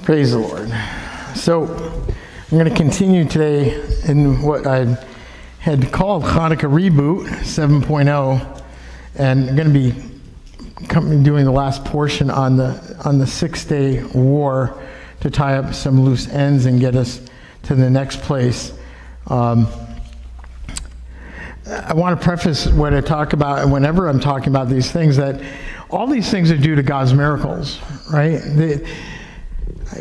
Praise the Lord. So I'm going to continue today in what I had called Hanukah Reboot 7.0, and I'm going to be doing the last portion on the 6-day war to tie up some loose ends and get us to the next place. I want to preface what I talk about, and whenever I'm talking about these things, that all these things are due to God's miracles, right?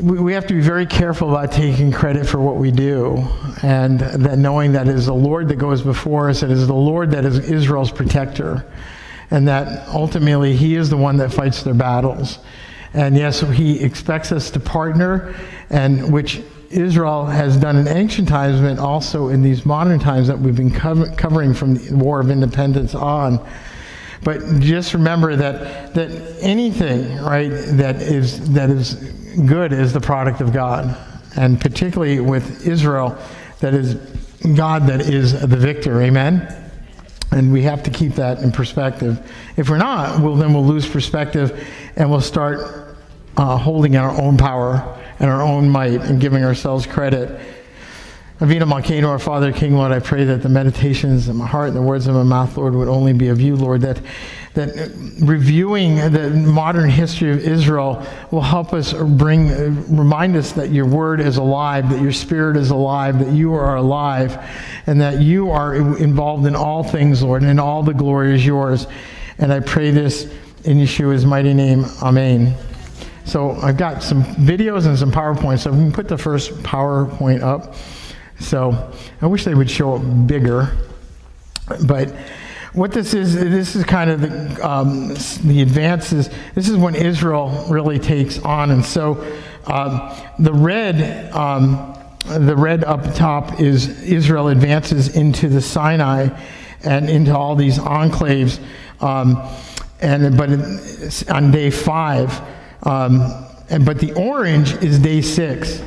We have to be very careful about taking credit for what we do, and that knowing that it is the Lord that goes before us, it is the Lord that is Israel's protector, and that ultimately He is the one that fights their battles. And yes, He expects us to partner, and which Israel has done in ancient times, but also in these modern times that we've been covering from the War of Independence on. But just remember that anything, right, that is good is the product of God, and particularly with Israel, that is God that is the victor. Amen. And we have to keep that in perspective. If we're not, then we'll lose perspective, and we'll start holding our own power and our own might and giving ourselves credit. Avinu Malkeinu, our Father, King, Lord, I pray that the meditations of my heart and the words of my mouth, Lord, would only be of you, Lord, that reviewing the modern history of Israel will help us remind us that your word is alive, that your spirit is alive, that you are alive, and that you are involved in all things, Lord, and all the glory is yours. And I pray this in Yeshua's mighty name. Amen. So I've got some videos and some PowerPoints, so we can put the first PowerPoint up. So I wish they would show it bigger, but what this is kind of the advances. This is when Israel really takes on, and so the red up top is Israel advances into the Sinai and into all these enclaves, but on day 5, but the orange is day 6.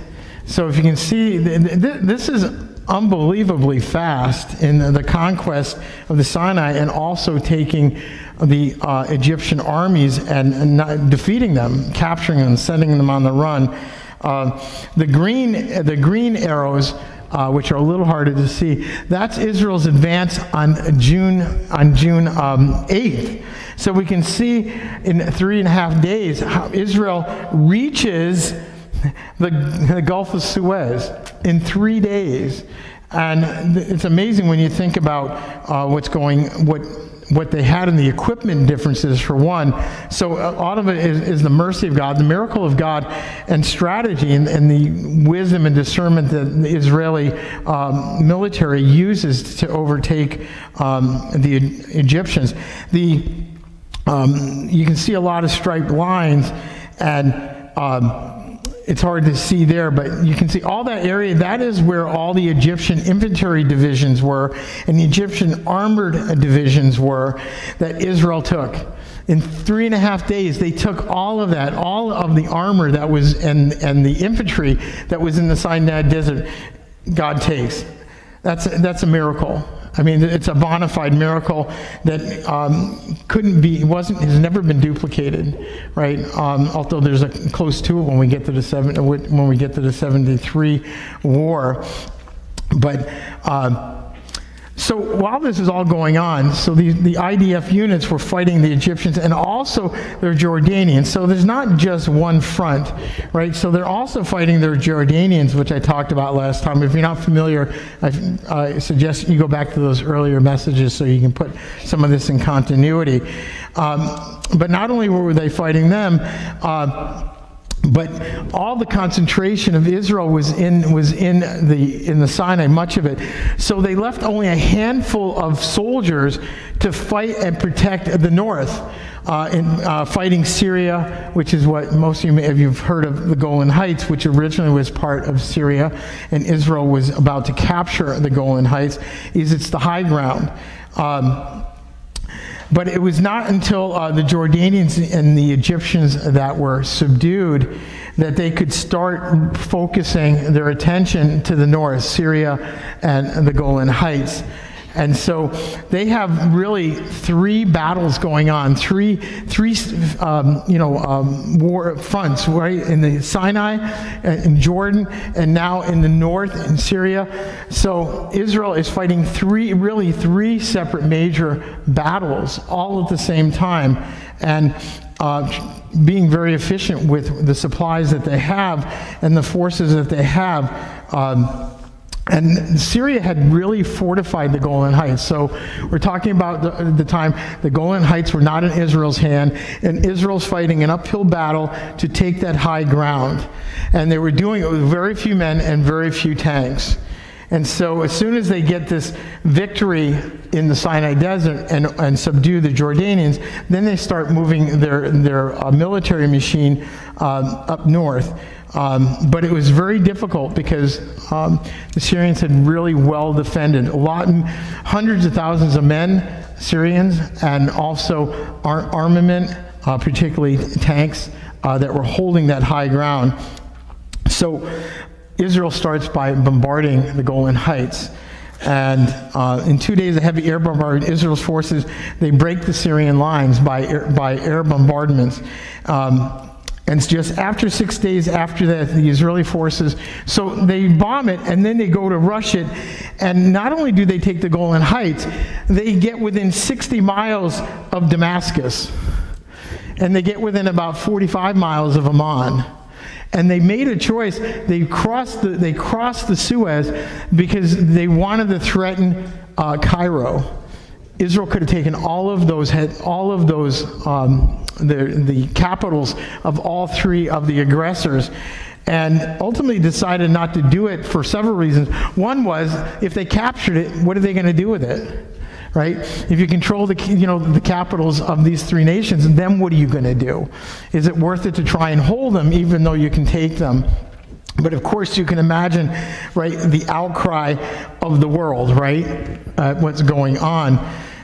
So if you can see, this is unbelievably fast in the conquest of the Sinai, and also taking the Egyptian armies and defeating them, capturing them, sending them on the run. The green arrows, which are a little harder to see, that's Israel's advance on June 8th. So we can see in 3.5 days how Israel reaches the Gulf of Suez in 3 days. And it's amazing when you think about what they had in the equipment differences, for one. So a lot of it is the mercy of God, the miracle of God, and strategy, and the wisdom and discernment that the Israeli military uses to overtake the Egyptians. You can see a lot of striped lines, and it's hard to see there, but you can see all that area. That is where all the Egyptian infantry divisions were, and the Egyptian armored divisions were, that Israel took. In 3.5 days, they took all of that, all of the armor that was, and the infantry that was in the Sinai desert. God takes. That's a miracle. I mean, it's a bona fide miracle that has never been duplicated, right? Although there's a close to it when we get to the 73 war, but. So while this is all going on, so the IDF units were fighting the Egyptians, and also the Jordanians. So there's not just one front, right? So they're also fighting the Jordanians, which I talked about last time. If you're not familiar, I suggest you go back to those earlier messages so you can put some of this in continuity. But not only were they fighting them, but all the concentration of Israel was in the Sinai, much of it. So they left only a handful of soldiers to fight and protect the north, fighting Syria, which is what most of you have heard of, the Golan Heights, which originally was part of Syria, and Israel was about to capture the Golan Heights. It's the high ground. But it was not until the Jordanians and the Egyptians that were subdued that they could start focusing their attention to the north, Syria and the Golan Heights. And so they have really three battles going on, three war fronts, right? In the Sinai, in Jordan, and now in the north in Syria. So Israel is fighting three separate major battles all at the same time, and being very efficient with the supplies that they have and the forces that they have. And Syria had really fortified the Golan Heights. So we're talking about the time the Golan Heights were not in Israel's hand, and Israel's fighting an uphill battle to take that high ground. And they were doing it with very few men and very few tanks. And so as soon as they get this victory in the Sinai Desert and subdue the Jordanians, then they start moving their military machine up north. But it was very difficult because the Syrians had really well defended. Hundreds of thousands of men, Syrians, and also armament, particularly tanks, that were holding that high ground. So Israel starts by bombarding the Golan Heights. And in 2 days of heavy air bombardment, Israel's forces, they break the Syrian lines by air bombardments. And just after 6 days after that, the Israeli forces, so they bomb it and then they go to rush it. And not only do they take the Golan Heights, they get within 60 miles of Damascus. And they get within about 45 miles of Amman. And they made a choice. They crossed the Suez because they wanted to threaten Cairo. Israel could have taken all of those the capitals of all three of the aggressors, and ultimately decided not to do it for several reasons. One was, if they captured it, what are they going to do with it? Right? If you control the capitals of these three nations, then what are you going to do? Is it worth it to try and hold them even though you can take them? But of course you can imagine, right, the outcry of the world, right? What's going on.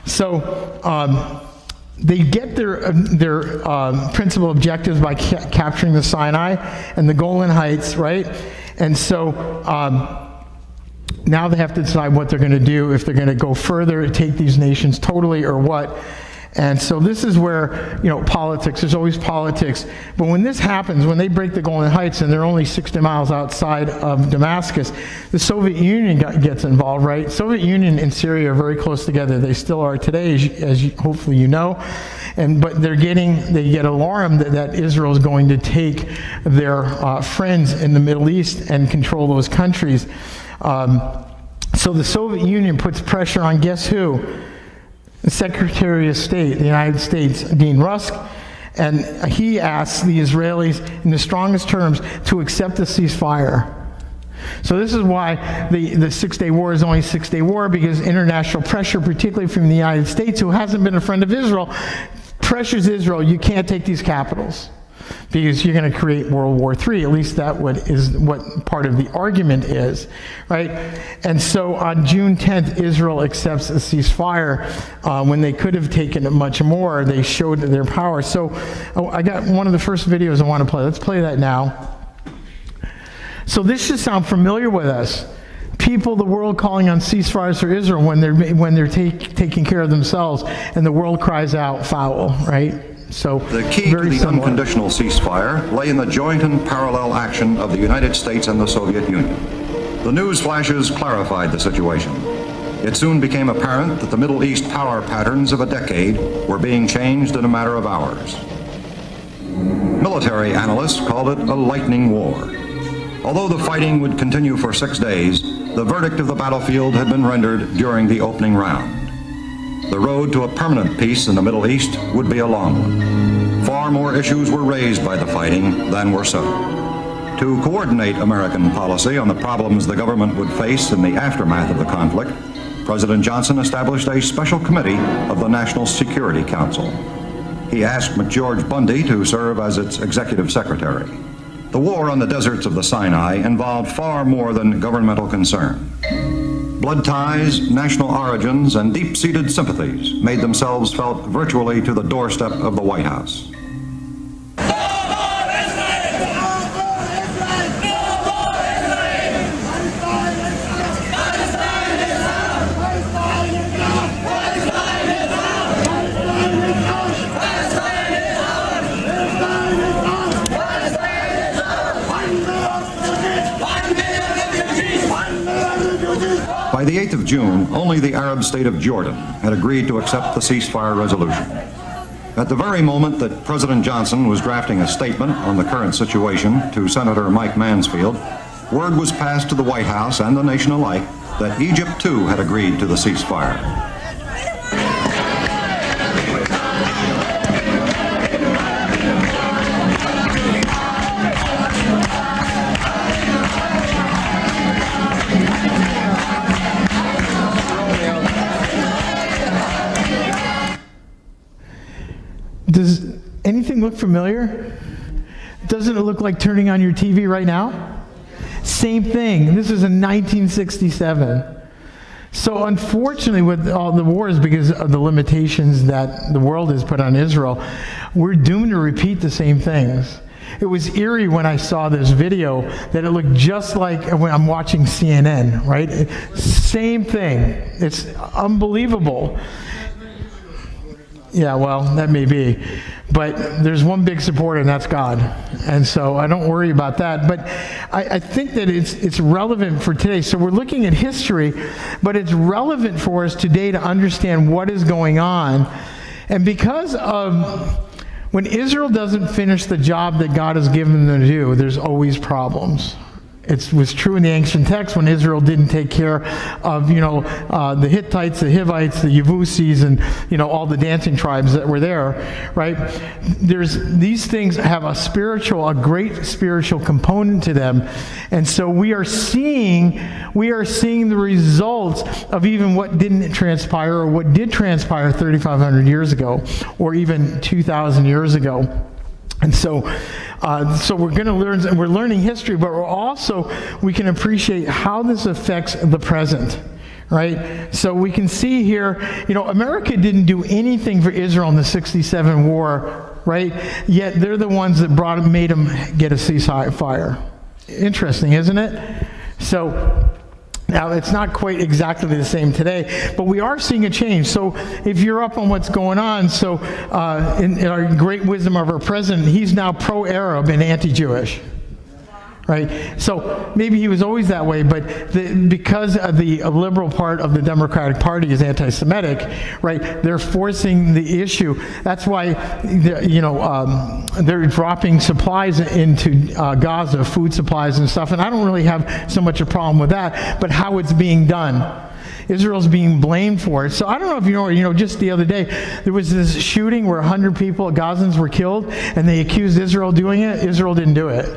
So they get their principal objectives by capturing the Sinai and the Golan Heights, right? And so now they have to decide what they're going to do, if they're going to go further, take these nations totally, or what. And so this is where, politics, there's always politics. But when this happens, when they break the Golan Heights and they're only 60 miles outside of Damascus, the Soviet Union gets involved, right? Soviet Union and Syria are very close together. They still are today, as hopefully you know. But they get alarmed that Israel is going to take their friends in the Middle East and control those countries. So the Soviet Union puts pressure on, guess who? The Secretary of State of the United States, Dean Rusk, and he asks the Israelis in the strongest terms to accept the ceasefire. So this is why the 6 Day War is only a 6 Day War, because international pressure, particularly from the United States, who hasn't been a friend of Israel, pressures Israel, you can't take these capitals, because you're going to create World War III. At least that what part of the argument is, right? And so on June 10th, Israel accepts a ceasefire when they could have taken it much more. They showed their power. So I got one of the first videos I want to play. Let's play that now. So this should sound familiar with us. People, the world calling on ceasefires for Israel when they're taking care of themselves, and the world cries out foul, right? So the key to the unconditional ceasefire lay in the joint and parallel action of the United States and the Soviet Union. The news flashes clarified the situation. It soon became apparent that the Middle East power patterns of a decade were being changed in a matter of hours. Military analysts called it a lightning war. Although the fighting would continue for 6 days, the verdict of the battlefield had been rendered during the opening round. The road to a permanent peace in the Middle East would be a long one. Far more issues were raised by the fighting than were settled. To coordinate American policy on the problems the government would face in the aftermath of the conflict, President Johnson established a special committee of the National Security Council. He asked McGeorge Bundy to serve as its executive secretary. The war on the deserts of the Sinai involved far more than governmental concern. Blood ties, national origins, and deep-seated sympathies made themselves felt virtually to the doorstep of the White House. By the 8th of June, only the Arab state of Jordan had agreed to accept the ceasefire resolution. At the very moment that President Johnson was drafting a statement on the current situation to Senator Mike Mansfield, word was passed to the White House and the nation alike that Egypt too had agreed to the ceasefire. Does anything look familiar? Doesn't it look like turning on your TV right now? Same thing. This is in 1967. So unfortunately, with all the wars, because of the limitations that the world has put on Israel, we're doomed to repeat the same things. It was eerie when I saw this video that it looked just like when I'm watching CNN, right? Same thing. It's unbelievable. Yeah, well, that may be. But there's one big supporter, and that's God. And so I don't worry about that. But I think that it's relevant for today. So we're looking at history, but it's relevant for us today to understand what is going on. And because of when Israel doesn't finish the job that God has given them to do, there's always problems. It was true in the ancient text when Israel didn't take care of, the Hittites, the Hivites, the Yevusis, and, all the dancing tribes that were there, right? These things have a great spiritual component to them. And so we are seeing the results of even what didn't transpire or what did transpire 3,500 years ago or even 2,000 years ago. And so we're going to learn, and we're learning history, but we can appreciate how this affects the present, right? So we can see here, America didn't do anything for Israel in the 67 war, right? Yet they're the ones that made them get a ceasefire. Interesting, isn't it? So now, it's not quite exactly the same today, but we are seeing a change. So if you're up on what's going on, in our great wisdom of our president, he's now pro-Arab and anti-Jewish. Right? So maybe he was always that way, but because of the liberal part of the Democratic Party is anti-Semitic, right? They're forcing the issue. That's why, they're dropping supplies into Gaza, food supplies and stuff. And I don't really have so much a problem with that, but how it's being done. Israel's being blamed for it. So I don't know if you know, just the other day, there was this shooting where 100 people, Gazans, were killed, and they accused Israel doing it. Israel didn't do it.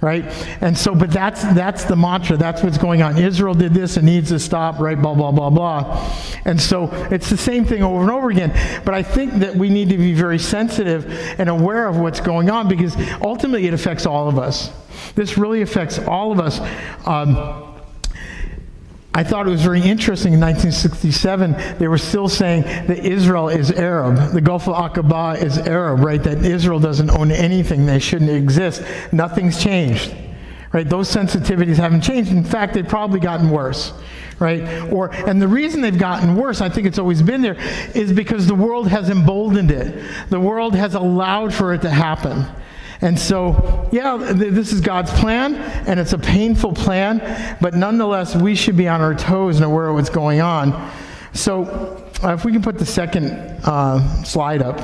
Right? And so, but that's the mantra. That's what's going on. Israel did this and needs to stop, right? Blah, blah, blah, blah. And so it's the same thing over and over again. But I think that we need to be very sensitive and aware of what's going on because ultimately it affects all of us. This really affects all of us. I thought it was very interesting in 1967, they were still saying that Israel is Arab. The Gulf of Aqaba is Arab, right? That Israel doesn't own anything. They shouldn't exist. Nothing's changed, right? Those sensitivities haven't changed. In fact, they've probably gotten worse, right? And the reason they've gotten worse, I think it's always been there, is because the world has emboldened it. The world has allowed for it to happen. And so, this is God's plan, and it's a painful plan, but nonetheless, we should be on our toes and aware of what's going on. So, if we can put the second slide up,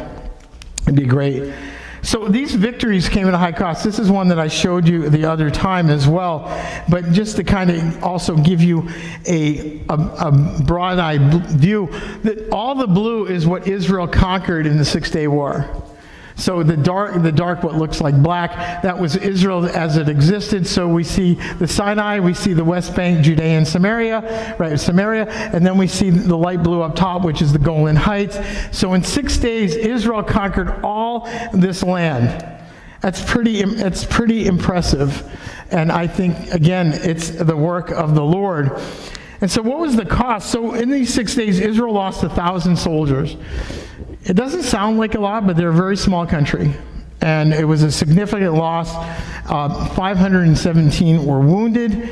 it'd be great. So these victories came at a high cost. This is one that I showed you the other time as well, but just to kind of also give you a broad-eyed view, that all the blue is what Israel conquered in the Six-Day War. So the dark, what looks like black, that was Israel as it existed. So we see the Sinai, we see the West Bank, Judea and Samaria, right, Samaria, and then we see the light blue up top, which is the Golan Heights. So in 6 days, Israel conquered all this land. It's pretty impressive. And I think, again, it's the work of the Lord. And so what was the cost? So in these 6 days, Israel lost 1,000 soldiers. It doesn't sound like a lot, but they're a very small country. And it was a significant loss. 517 were wounded.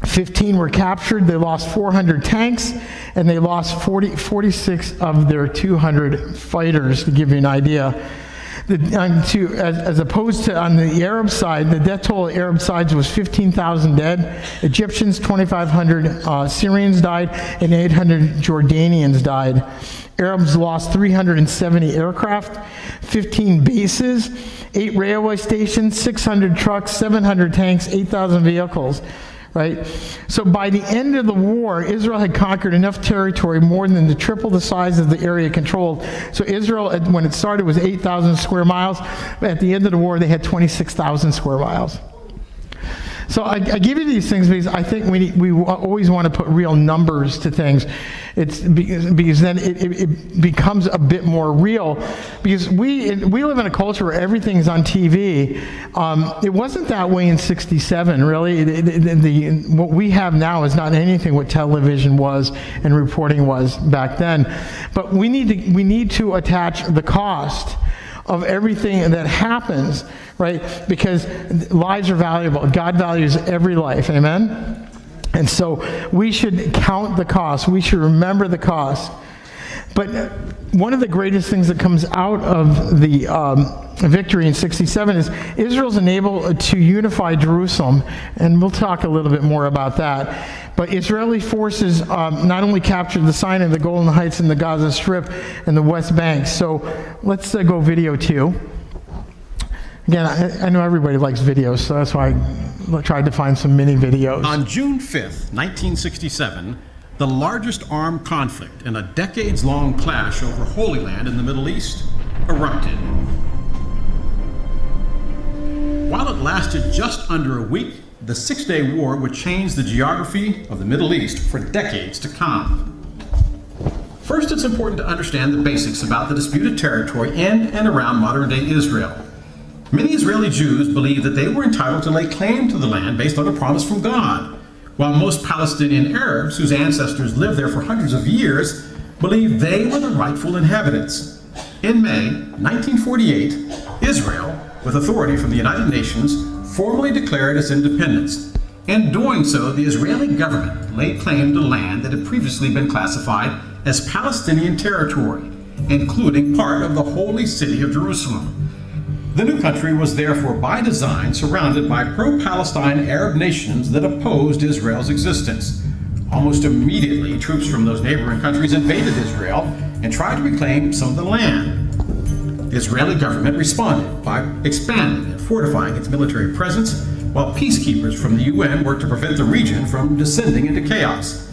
15 were captured. They lost 400 tanks, and they lost 46 of their 200 fighters, to give you an idea. As opposed to on the Arab side, the death toll of Arab sides was 15,000 dead. Egyptians, 2,500 Syrians died, and 800 Jordanians died. Arabs lost 370 aircraft, 15 bases, 8 railway stations, 600 trucks, 700 tanks, 8,000 vehicles. Right? So by the end of the war, Israel had conquered enough territory, more than triple the size of the area controlled. So Israel, when it started, was 8,000 square miles. But at the end of the war, they had 26,000 square miles. So I give you these things because I think we always want to put real numbers to things. It's because then it becomes a bit more real. Because we live in a culture where everything's on TV. It wasn't that way in '67, really. What we have now is not anything what television was and reporting was back then. But we need to attach the cost of everything that happens, right? Because lives are valuable. God values every life, amen? And so we should count the cost. We should remember the cost. But one of the greatest things that comes out of the victory in '67 is Israel's enabled to unify Jerusalem. And we'll talk a little bit more about that. But Israeli forces not only captured the Sinai, the Golan Heights, and the Gaza Strip, and the West Bank. So let's go video 2. Again, I know everybody likes videos, so that's why I tried to find some mini videos. On June 5th, 1967, the largest armed conflict in a decades-long clash over Holy Land in the Middle East erupted. While it lasted just under a week, the Six-Day War would change the geography of the Middle East for decades to come. First, it's important to understand the basics about the disputed territory in and around modern-day Israel. Many Israeli Jews believed that they were entitled to lay claim to the land based on a promise from God, while most Palestinian Arabs, whose ancestors lived there for hundreds of years, believed they were the rightful inhabitants. In May 1948, Israel, with authority from the United Nations, formally declared its independence. In doing so, the Israeli government laid claim to land that had previously been classified as Palestinian territory, including part of the holy city of Jerusalem. The new country was therefore by design surrounded by pro-Palestine Arab nations that opposed Israel's existence. Almost immediately, troops from those neighboring countries invaded Israel and tried to reclaim some of the land. The Israeli government responded by expanding and fortifying its military presence, while peacekeepers from the UN worked to prevent the region from descending into chaos.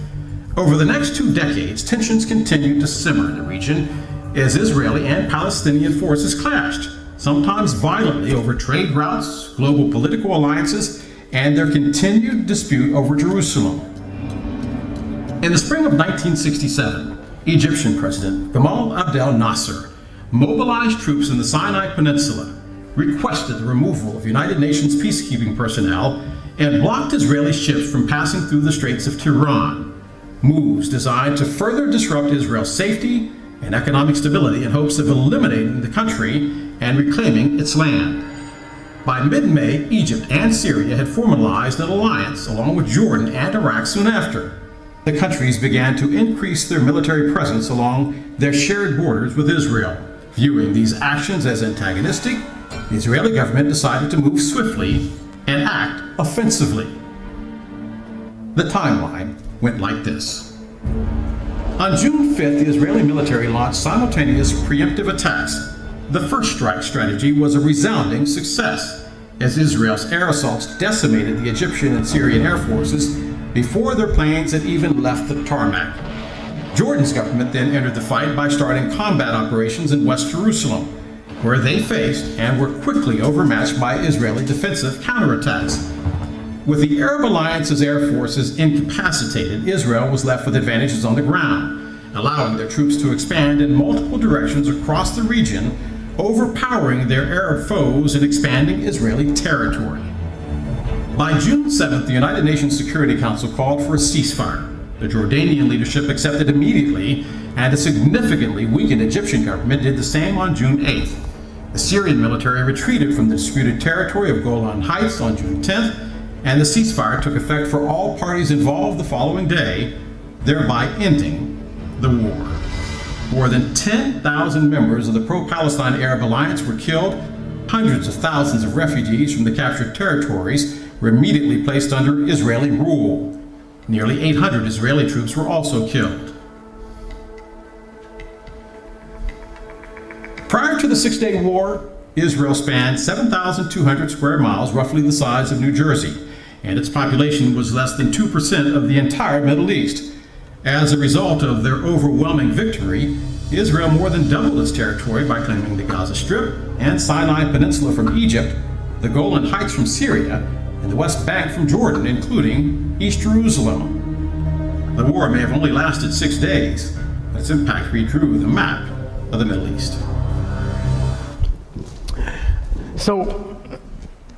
Over the next 2 decades, tensions continued to simmer in the region as Israeli and Palestinian forces clashed, sometimes violently over trade routes, global political alliances, and their continued dispute over Jerusalem. In the spring of 1967, Egyptian President Gamal Abdel Nasser mobilized troops in the Sinai Peninsula, requested the removal of United Nations peacekeeping personnel, and blocked Israeli ships from passing through the Straits of Tiran, moves designed to further disrupt Israel's safety and economic stability in hopes of eliminating the country and reclaiming its land. By mid-May, Egypt and Syria had formalized an alliance along with Jordan and Iraq soon after. The countries began to increase their military presence along their shared borders with Israel. Viewing these actions as antagonistic, the Israeli government decided to move swiftly and act offensively. The timeline went like this. On June 5th, the Israeli military launched simultaneous preemptive attacks. The first strike strategy was a resounding success, as Israel's air assaults decimated the Egyptian and Syrian air forces before their planes had even left the tarmac. Jordan's government then entered the fight by starting combat operations in West Jerusalem, where they faced and were quickly overmatched by Israeli defensive counterattacks. With the Arab alliance's air forces incapacitated, Israel was left with advantages on the ground, allowing their troops to expand in multiple directions across the region, overpowering their Arab foes and expanding Israeli territory. By June 7th, the United Nations Security Council called for a ceasefire. The Jordanian leadership accepted immediately, and a significantly weakened Egyptian government did the same on June 8th. The Syrian military retreated from the disputed territory of Golan Heights on June 10th, and the ceasefire took effect for all parties involved the following day, thereby ending the war. More than 10,000 members of the pro-Palestine Arab Alliance were killed. Hundreds of thousands of refugees from the captured territories were immediately placed under Israeli rule. Nearly 800 Israeli troops were also killed. Prior to the Six-Day War, Israel spanned 7,200 square miles, roughly the size of New Jersey, and its population was less than 2% of the entire Middle East. As a result of their overwhelming victory, Israel more than doubled its territory by claiming the Gaza Strip and Sinai Peninsula from Egypt, the Golan Heights from Syria, and the West Bank from Jordan, including East Jerusalem. The war may have only lasted 6 days, but its impact redrew the map of the Middle East. So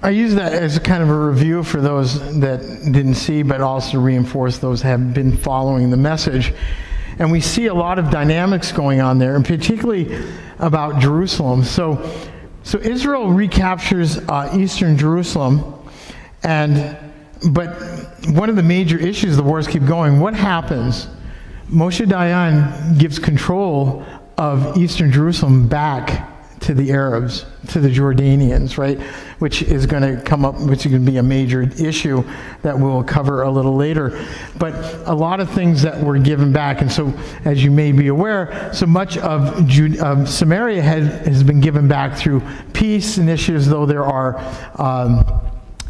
I use that as a kind of a review for those that didn't see, but also reinforce those that have been following the message. And we see a lot of dynamics going on there, and particularly about Jerusalem. So Israel recaptures eastern Jerusalem, but one of the major issues, the wars keep going. What happens? Moshe Dayan gives control of eastern Jerusalem back to the Arabs, to the Jordanians, right? Which is going to come up, which is going to be a major issue that we'll cover a little later. But a lot of things that were given back, and so as you may be aware, so much of Samaria has been given back through peace initiatives, though there are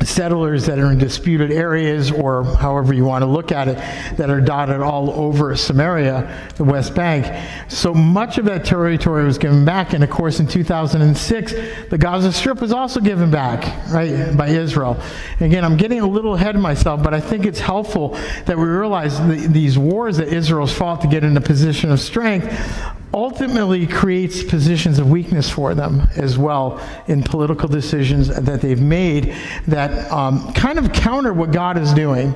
settlers that are in disputed areas, or however you want to look at it, that are dotted all over Samaria, the West Bank. So much of that territory was given back, and of course in 2006, the Gaza Strip was also given back, right, by Israel. And again, I'm getting a little ahead of myself, but I think it's helpful that we realize these wars that Israel's fought to get in a position of strength ultimately creates positions of weakness for them as well in political decisions that they've made that kind of counter what God is doing.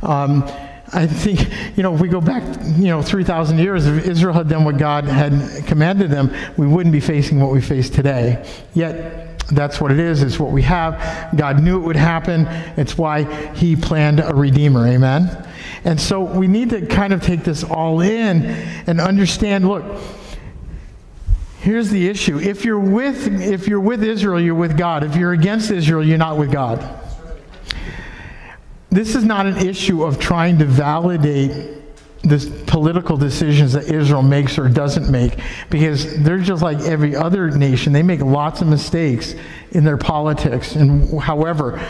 I think, if we go back, 3,000 years, if Israel had done what God had commanded them, we wouldn't be facing what we face today. Yet, that's what it is. It's what we have. God knew it would happen. It's why he planned a Redeemer. Amen? And so we need to kind of take this all in and understand, look, here's the issue. If you're with Israel, you're with God. If you're against Israel, you're not with God. This is not an issue of trying to validate the political decisions that Israel makes or doesn't make, because they're just like every other nation. They make lots of mistakes in their politics and however.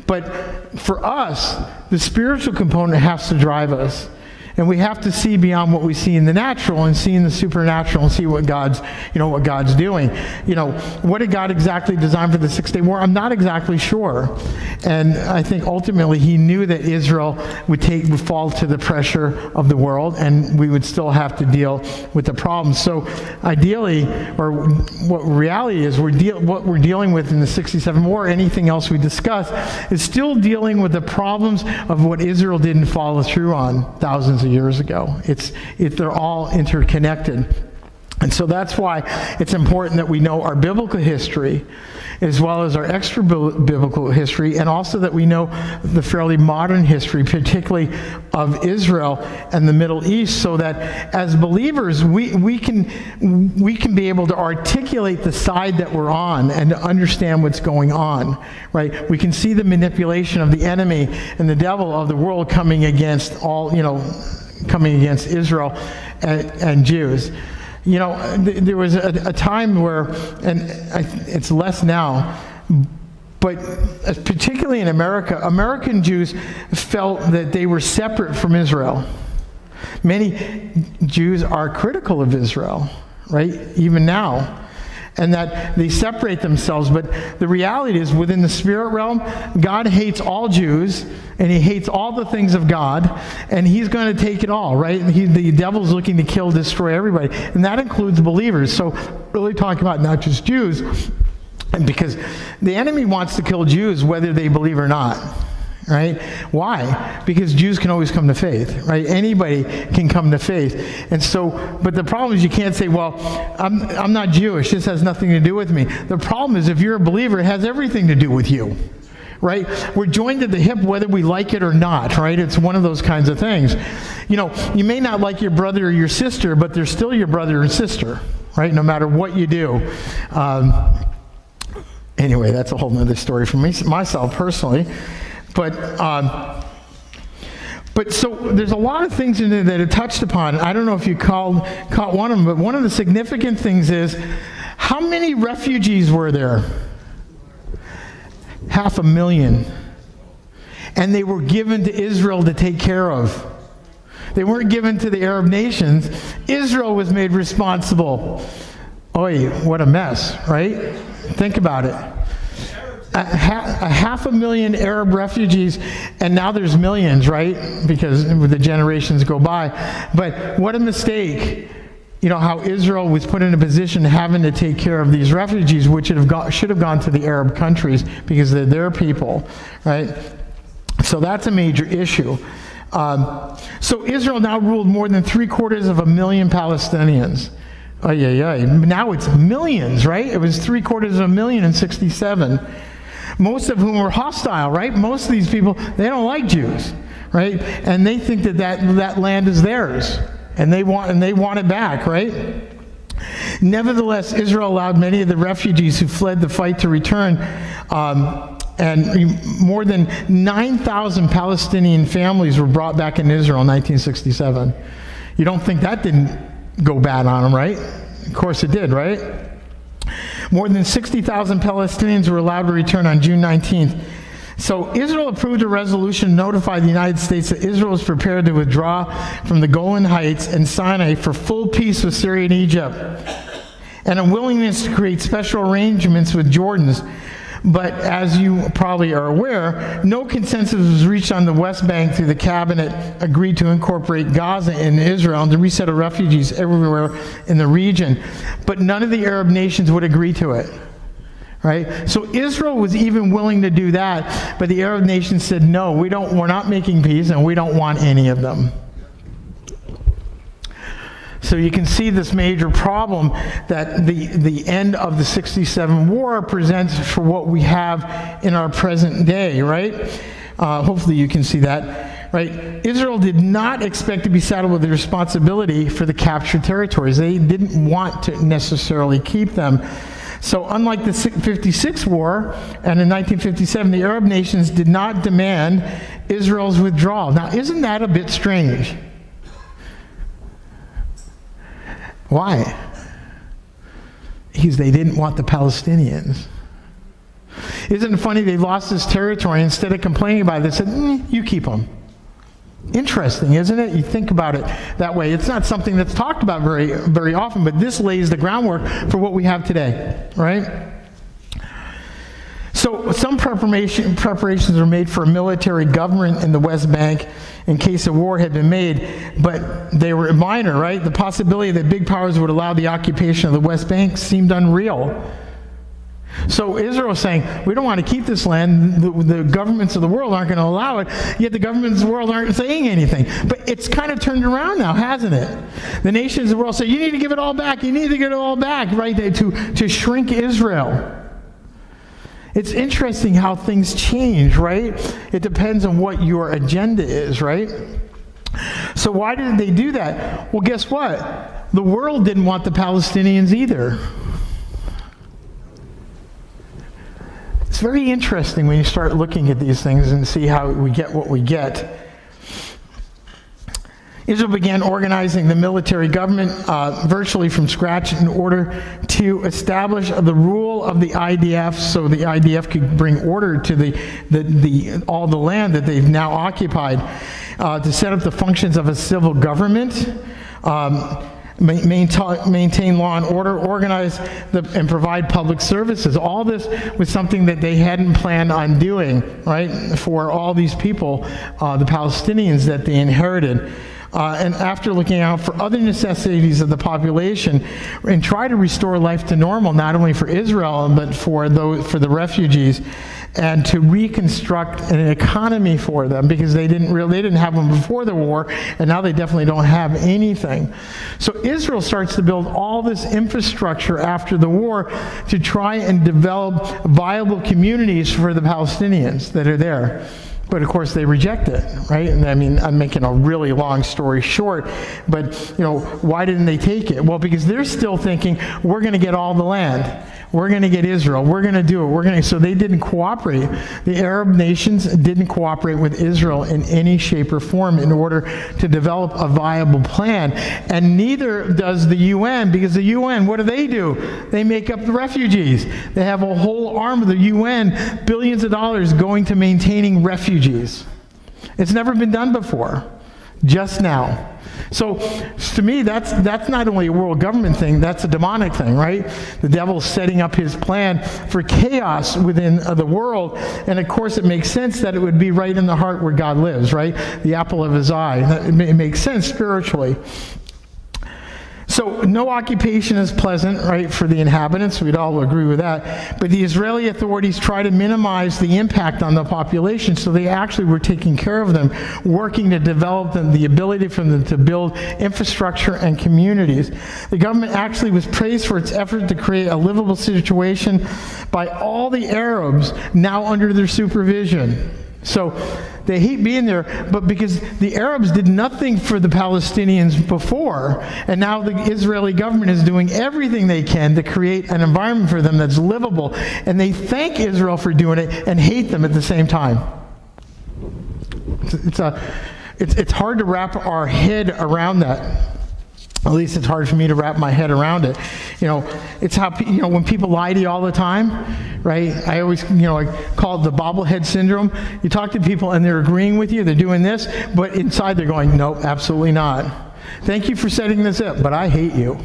But for us, the spiritual component has to drive us. And we have to see beyond what we see in the natural and see in the supernatural and see what God's doing. What did God exactly design for the 6-day war? I'm not exactly sure. And I think ultimately he knew that Israel would fall to the pressure of the world, and we would still have to deal with the problems. So ideally, or what reality is, what we're dealing with in the 67 war, anything else we discuss, is still dealing with the problems of what Israel didn't follow through on thousands of years ago. They're all interconnected. And so that's why it's important that we know our biblical history as well as our extra-biblical history, and also that we know the fairly modern history, particularly of Israel and the Middle East, so that as believers, we can be able to articulate the side that we're on and to understand what's going on, right? We can see the manipulation of the enemy and the devil of the world coming against Israel and Jews. There was a time where, and it's less now, but particularly in America, American Jews felt that they were separate from Israel. Many Jews are critical of Israel, right, even now, and that they separate themselves. But the reality is, within the spirit realm, God hates all Jews, and he hates all the things of God, and he's going to take it all, right? The devil's looking to kill, destroy everybody, and that includes believers. So really talking about not just Jews, because the enemy wants to kill Jews whether they believe or not. Right? Why? Because Jews can always come to faith, right? Anybody can come to faith. And so, but the problem is you can't say, well, I'm not Jewish. This has nothing to do with me. The problem is if you're a believer, it has everything to do with you. right? We're joined at the hip whether we like it or not, right? It's one of those kinds of things. You know, you may not like your brother or your sister, but they're still your brother and sister, right? No matter what you do. Anyway, that's a whole nother story for myself personally. But so there's a lot of things in there that are touched upon. I don't know if you caught one of them, but one of the significant things is, how many refugees were there? 500,000. And they were given to Israel to take care of. They weren't given to the Arab nations. Israel was made responsible. Oy, what a mess, right? Think about it. 500,000 Arab refugees, and now there's millions, right? Because the generations go by. But what a mistake. You know, how Israel was put in a position having to take care of these refugees, which should have gone to the Arab countries because they're their people, right? So that's a major issue. So Israel now ruled more than 750,000 Palestinians. Now it's millions, right? It was 750,000 in 1967. Most of whom were hostile, right? Most of these people, they don't like Jews, right? And they think that land is theirs, and they want it back, right? Nevertheless, Israel allowed many of the refugees who fled the fight to return, and more than 9,000 Palestinian families were brought back in Israel in 1967. You don't think that didn't go bad on them, right? Of course it did, right? More than 60,000 Palestinians were allowed to return on June 19th. So Israel approved a resolution to notify the United States that Israel is prepared to withdraw from the Golan Heights and Sinai for full peace with Syria and Egypt, and a willingness to create special arrangements with Jordan. But as you probably are aware, no consensus was reached on the West Bank through the cabinet agreed to incorporate Gaza in Israel and to resettle refugees everywhere in the region. But none of the Arab nations would agree to it. Right? So Israel was even willing to do that, but the Arab nations said, no, we're not making peace, and we don't want any of them. So you can see this major problem that the end of the 67 war presents for what we have in our present day, right? Hopefully you can see that, right? Israel did not expect to be saddled with the responsibility for the captured territories. They didn't want to necessarily keep them. So unlike the 56 war and in 1957, the Arab nations did not demand Israel's withdrawal. Now, isn't that a bit strange? Why? Because they didn't want the Palestinians. Isn't it funny they lost this territory, instead of complaining about it, they said, you keep them. Interesting, isn't it? You think about it that way. It's not something that's talked about very, very often, but this lays the groundwork for what we have today, right? So some preparations were made for a military government in the West Bank in case a war had been made, but they were minor, right? The possibility that big powers would allow the occupation of the West Bank seemed unreal. So Israel is saying, we don't want to keep this land. The governments of the world aren't going to allow it, yet the governments of the world aren't saying anything. But it's kind of turned around now, hasn't it? The nations of the world say, you need to give it all back. You need to give it all back, right? To shrink Israel. It's interesting how things change, right? It depends on what your agenda is, right? So why did they do that? Well, guess what? The world didn't want the Palestinians either. It's very interesting when you start looking at these things and see how we get what we get. Israel began organizing the military government virtually from scratch in order to establish the rule of the IDF, so the IDF could bring order to all the land that they've now occupied, to set up the functions of a civil government, maintain law and order, organize and provide public services. All this was something that they hadn't planned on doing, right, for all these people, the Palestinians that they inherited. and after looking out for other necessities of the population, and try to restore life to normal, not only for Israel, but for the refugees, and to reconstruct an economy for them, because they didn't have them before the war, and now they definitely don't have anything. So Israel starts to build all this infrastructure after the war to try and develop viable communities for the Palestinians that are there. But of course they reject it, right? And I mean, I'm making a really long story short, but why didn't they take it? Well, because they're still thinking, we're going to get all the land. We're going to get Israel. We're going to do it. So they didn't cooperate. The Arab nations didn't cooperate with Israel in any shape or form in order to develop a viable plan. And neither does the UN, because the UN, what do? They make up the refugees. They have a whole arm of the UN, billions of dollars going to maintaining refugees. It's never been done before. Just now. So to me, that's not only a world government thing, that's a demonic thing, right? The devil's setting up his plan for chaos within the world. And of course, it makes sense that it would be right in the heart where God lives, right? The apple of his eye. It makes sense spiritually. So no occupation is pleasant, right, for the inhabitants. We'd all agree with that. But the Israeli authorities try to minimize the impact on the population, so they actually were taking care of them, working to develop them, the ability for them to build infrastructure and communities. The government actually was praised for its effort to create a livable situation by all the Arabs now under their supervision. So they hate being there, but because the Arabs did nothing for the Palestinians before, and now the Israeli government is doing everything they can to create an environment for them that's livable, and they thank Israel for doing it and hate them at the same time. It's hard to wrap our head around that. At least it's hard for me to wrap my head around it. It's how, when people lie to you all the time, right? I always, I call it the bobblehead syndrome. You talk to people and they're agreeing with you, they're doing this, but inside they're going, nope, absolutely not. Thank you for setting this up, but I hate you.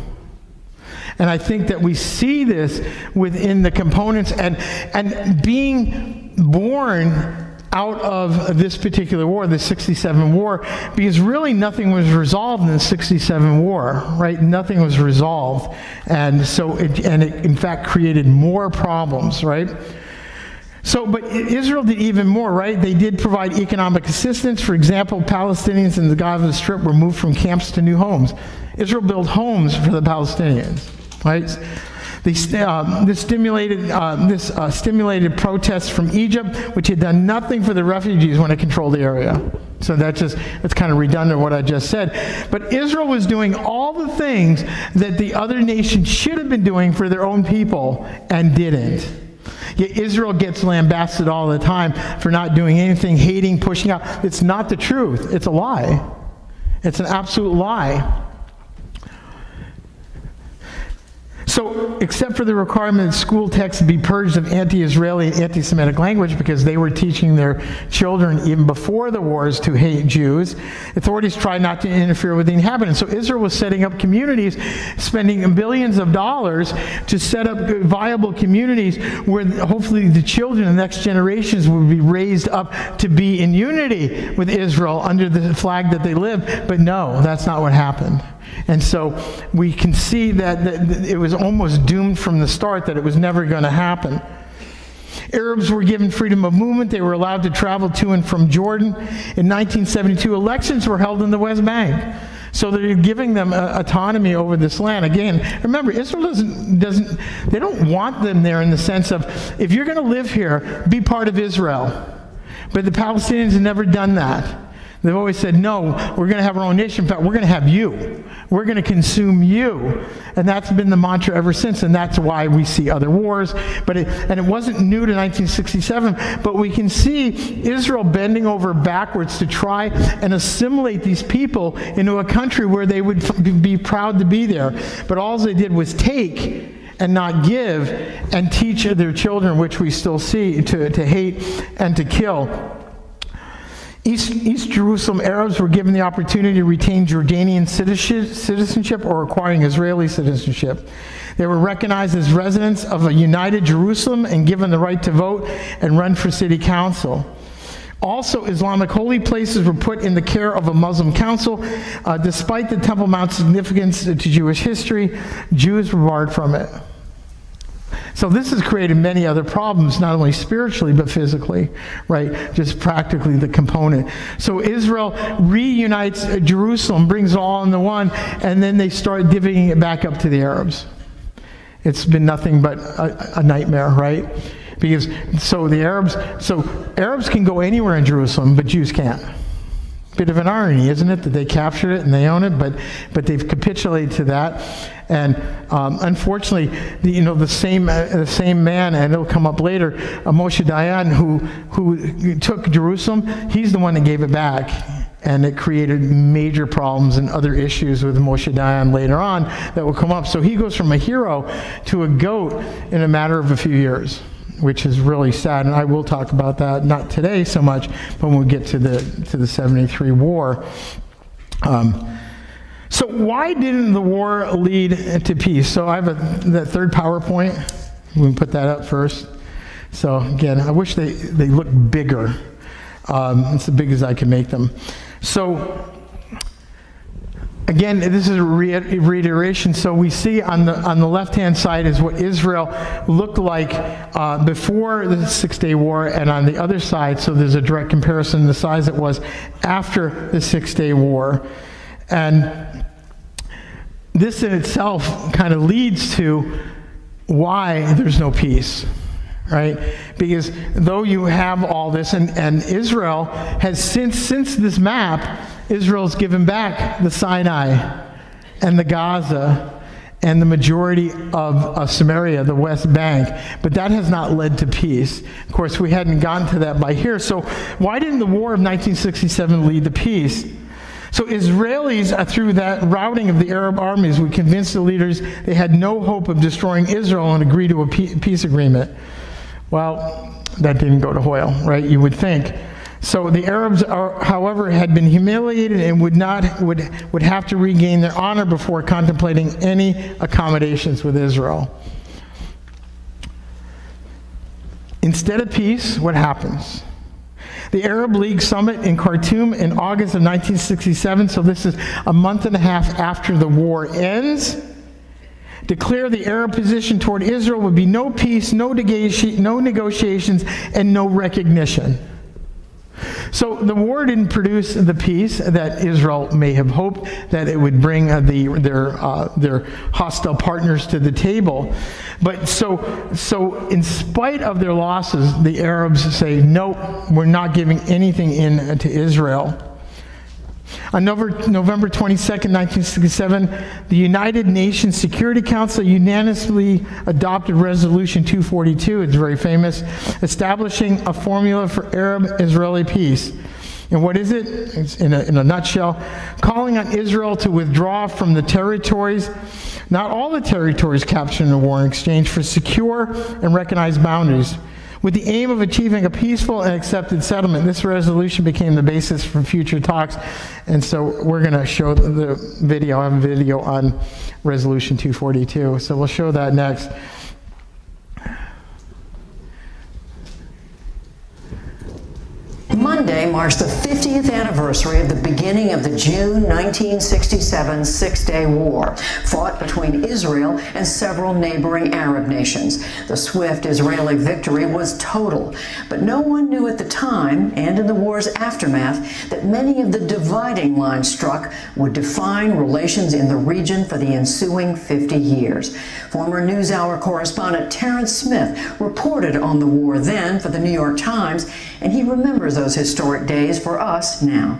And I think that we see this within the components and being born out of this particular war, the 67 war, because really nothing was resolved in the 67 war, right? Nothing was resolved. And so it in fact created more problems, right? So, but Israel did even more, right? They did provide economic assistance. For example, Palestinians in the Gaza Strip were moved from camps to new homes. Israel built homes for the Palestinians, right? This stimulated protests from Egypt, which had done nothing for the refugees when it controlled the area. So it's kind of redundant what I just said. But Israel was doing all the things that the other nations should have been doing for their own people and didn't. Yet Israel gets lambasted all the time for not doing anything, hating, pushing out. It's not the truth. It's a lie. It's an absolute lie. So, except for the requirement that school texts be purged of anti-Israeli and anti-Semitic language because they were teaching their children even before the wars to hate Jews, authorities tried not to interfere with the inhabitants. So Israel was setting up communities, spending billions of dollars to set up viable communities where hopefully the children and the next generations would be raised up to be in unity with Israel under the flag that they live. But no, that's not what happened. And so we can see that it was almost doomed from the start, that it was never going to happen. Arabs were given freedom of movement. They were allowed to travel to and from Jordan. In 1972, elections were held in the West Bank. So they're giving them autonomy over this land. Again, remember, Israel they don't want them there in the sense of, if you're going to live here, be part of Israel. But the Palestinians have never done that. They've always said, no, we're going to have our own nation. In fact, we're going to have you. We're going to consume you. And that's been the mantra ever since, and that's why we see other wars. And it wasn't new to 1967, but we can see Israel bending over backwards to try and assimilate these people into a country where they would be proud to be there. But all they did was take and not give, and teach their children, which we still see, to hate and to kill. East Jerusalem Arabs were given the opportunity to retain Jordanian citizenship or acquiring Israeli citizenship. They were recognized as residents of a united Jerusalem and given the right to vote and run for city council. Also, Islamic holy places were put in the care of a Muslim council. Despite the Temple Mount's significance to Jewish history, Jews were barred from it. So this has created many other problems, not only spiritually, but physically, right? Just practically the component. So Israel reunites Jerusalem, brings it all into one, and then they start divvying it back up to the Arabs. It's been nothing but a nightmare, right? Because, Arabs can go anywhere in Jerusalem, but Jews can't. Bit of an irony, isn't it, that they captured it and they own it, but they've capitulated to that. And unfortunately, the same man, and it'll come up later, Moshe Dayan, who took Jerusalem, he's the one that gave it back. And it created major problems and other issues with Moshe Dayan later on that will come up. So he goes from a hero to a goat in a matter of a few years, which is really sad. And I will talk about that, not today so much, but when we get to the 73 war. So why didn't the war lead to peace? So I have that third PowerPoint. We can put that up first. So again, I wish they look bigger. It's as big as I can make them. So again, this is a reiteration. So we see on the left-hand side is what Israel looked like before the Six-Day War, and on the other side, so there's a direct comparison, the size it was after the Six-Day War. And this in itself kind of leads to why there's no peace. Right? Because though you have all this, and Israel has, since this map, Israel's given back the Sinai and the Gaza and the majority of Samaria, the West Bank, but that has not led to peace. Of course, we hadn't gotten to that by here. So why didn't the war of 1967 lead to peace? So Israelis, through that routing of the Arab armies, would convince the leaders they had no hope of destroying Israel and agree to a peace agreement. Well, that didn't go to Hoyle, right? You would think. So the Arabs, however, had been humiliated and would have to regain their honor before contemplating any accommodations with Israel. Instead of peace, what happens? The Arab League summit in Khartoum in August of 1967, so this is a month and a half after the war ends, declare the Arab position toward Israel would be no peace, no negotiations, and no recognition. So the war didn't produce the peace that Israel may have hoped that it would bring their hostile partners to the table. But so in spite of their losses, the Arabs say, no, we're not giving anything in to Israel. On November 22nd, 1967, the United Nations Security Council unanimously adopted Resolution 242, it's very famous, establishing a formula for Arab-Israeli peace. And what is it? It's in a nutshell, calling on Israel to withdraw from the territories, not all the territories captured in the war, in exchange for secure and recognized boundaries. With the aim of achieving a peaceful and accepted settlement, this resolution became the basis for future talks. And so we're going to show the video. I have a video on Resolution 242. So we'll show that next. Monday marks the 50th anniversary of the beginning of the June 1967 Six-Day War, fought between Israel and several neighboring Arab nations. The swift Israeli victory was total, but no one knew at the time, and in the war's aftermath, that many of the dividing lines struck would define relations in the region for the ensuing 50 years. Former NewsHour correspondent Terrence Smith reported on the war then for the New York Times, and he remembers those historic days for us now.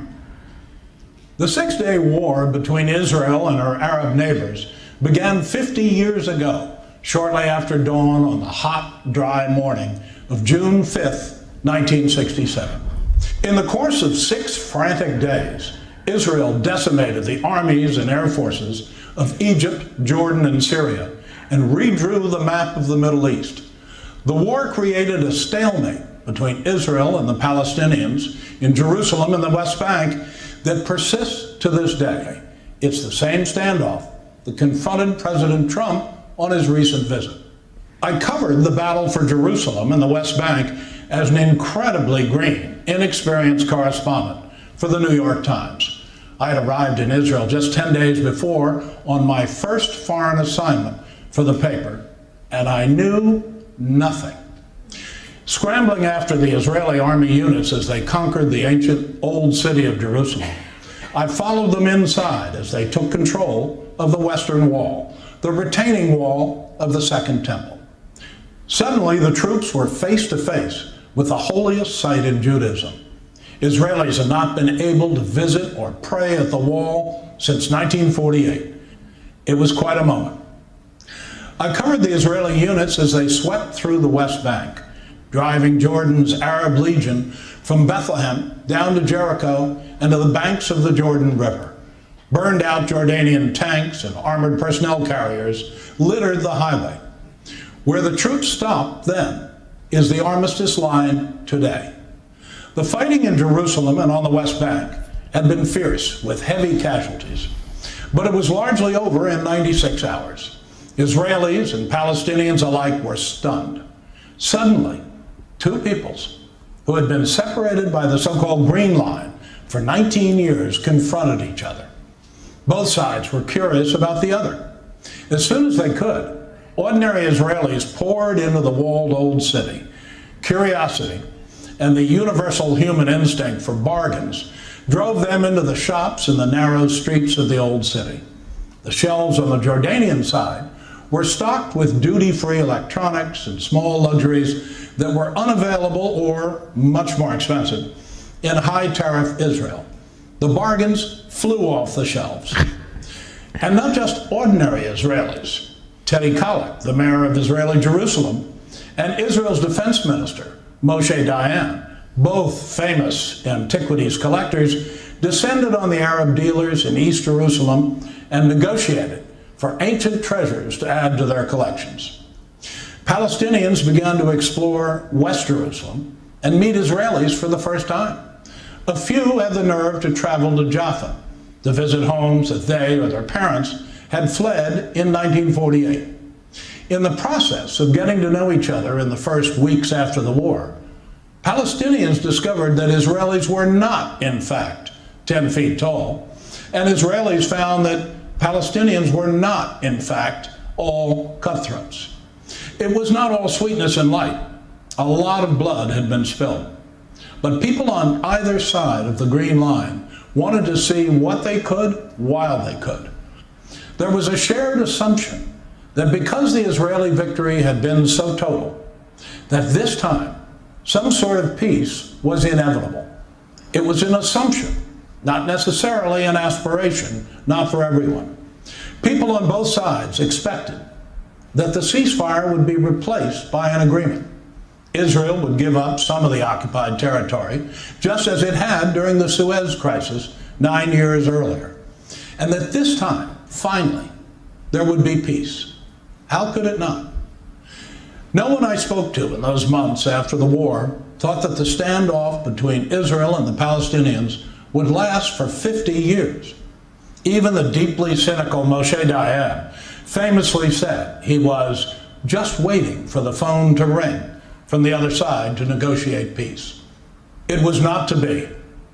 The Six-Day War between Israel and her Arab neighbors began 50 years ago, shortly after dawn on the hot, dry morning of June 5th, 1967. In the course of 6 frantic days, Israel decimated the armies and air forces of Egypt, Jordan, and Syria, and redrew the map of the Middle East. The war created a stalemate between Israel and the Palestinians in Jerusalem and the West Bank that persists to this day. It's the same standoff that confronted President Trump on his recent visit. I covered the battle for Jerusalem and the West Bank as an incredibly green, inexperienced correspondent for the New York Times. I had arrived in Israel just 10 days before on my first foreign assignment for the paper, and I knew nothing. Scrambling after the Israeli army units as they conquered the ancient old city of Jerusalem, I followed them inside as they took control of the Western Wall, the retaining wall of the Second Temple. Suddenly, the troops were face to face with the holiest site in Judaism. Israelis had not been able to visit or pray at the wall since 1948. It was quite a moment. I covered the Israeli units as they swept through the West Bank, driving Jordan's Arab Legion from Bethlehem down to Jericho and to the banks of the Jordan River. Burned out Jordanian tanks and armored personnel carriers littered the highway. Where the troops stopped then is the armistice line today. The fighting in Jerusalem and on the West Bank had been fierce with heavy casualties, but it was largely over in 96 hours. Israelis and Palestinians alike were stunned. Suddenly, two peoples who had been separated by the so-called Green Line for 19 years confronted each other. Both sides were curious about the other. As soon as they could, ordinary Israelis poured into the walled old city. Curiosity and the universal human instinct for bargains drove them into the shops in the narrow streets of the old city. The shelves on the Jordanian side were stocked with duty-free electronics and small luxuries that were unavailable or much more expensive in high-tariff Israel. The bargains flew off the shelves. And not just ordinary Israelis. Teddy Kollek, the mayor of Israeli Jerusalem, and Israel's defense minister, Moshe Dayan, both famous antiquities collectors, descended on the Arab dealers in East Jerusalem and negotiated for ancient treasures to add to their collections. Palestinians began to explore West Jerusalem and meet Israelis for the first time. A few had the nerve to travel to Jaffa to visit homes that they or their parents had fled in 1948. In the process of getting to know each other in the first weeks after the war, Palestinians discovered that Israelis were not, in fact, 10 feet tall, and Israelis found that Palestinians were not, in fact, all cutthroats. It was not all sweetness and light. A lot of blood had been spilled. But people on either side of the Green Line wanted to see what they could while they could. There was a shared assumption that because the Israeli victory had been so total, that this time some sort of peace was inevitable. It was an assumption, not necessarily an aspiration, not for everyone. People on both sides expected that the ceasefire would be replaced by an agreement. Israel would give up some of the occupied territory, just as it had during the Suez Crisis 9 years earlier. And that this time, finally, there would be peace. How could it not? No one I spoke to in those months after the war thought that the standoff between Israel and the Palestinians would last for 50 years. Even the deeply cynical Moshe Dayan famously said he was just waiting for the phone to ring from the other side to negotiate peace. It was not to be.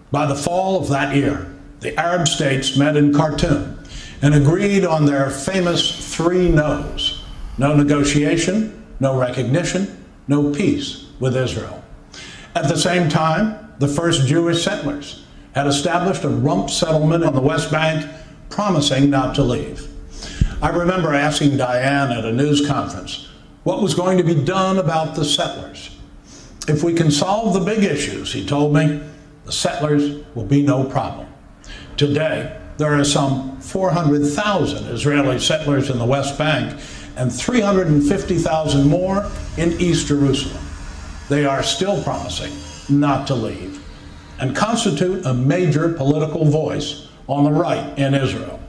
By the fall of that year, the Arab states met in Khartoum and agreed on their famous 3 no's. No negotiation, no recognition, no peace with Israel. At the same time, the first Jewish settlers had established a rump settlement on the West Bank, promising not to leave. I remember asking Dayan at a news conference what was going to be done about the settlers. If we can solve the big issues, he told me, the settlers will be no problem. Today, there are some 400,000 Israeli settlers in the West Bank and 350,000 more in East Jerusalem. They are still promising not to leave and constitute a major political voice on the right in Israel.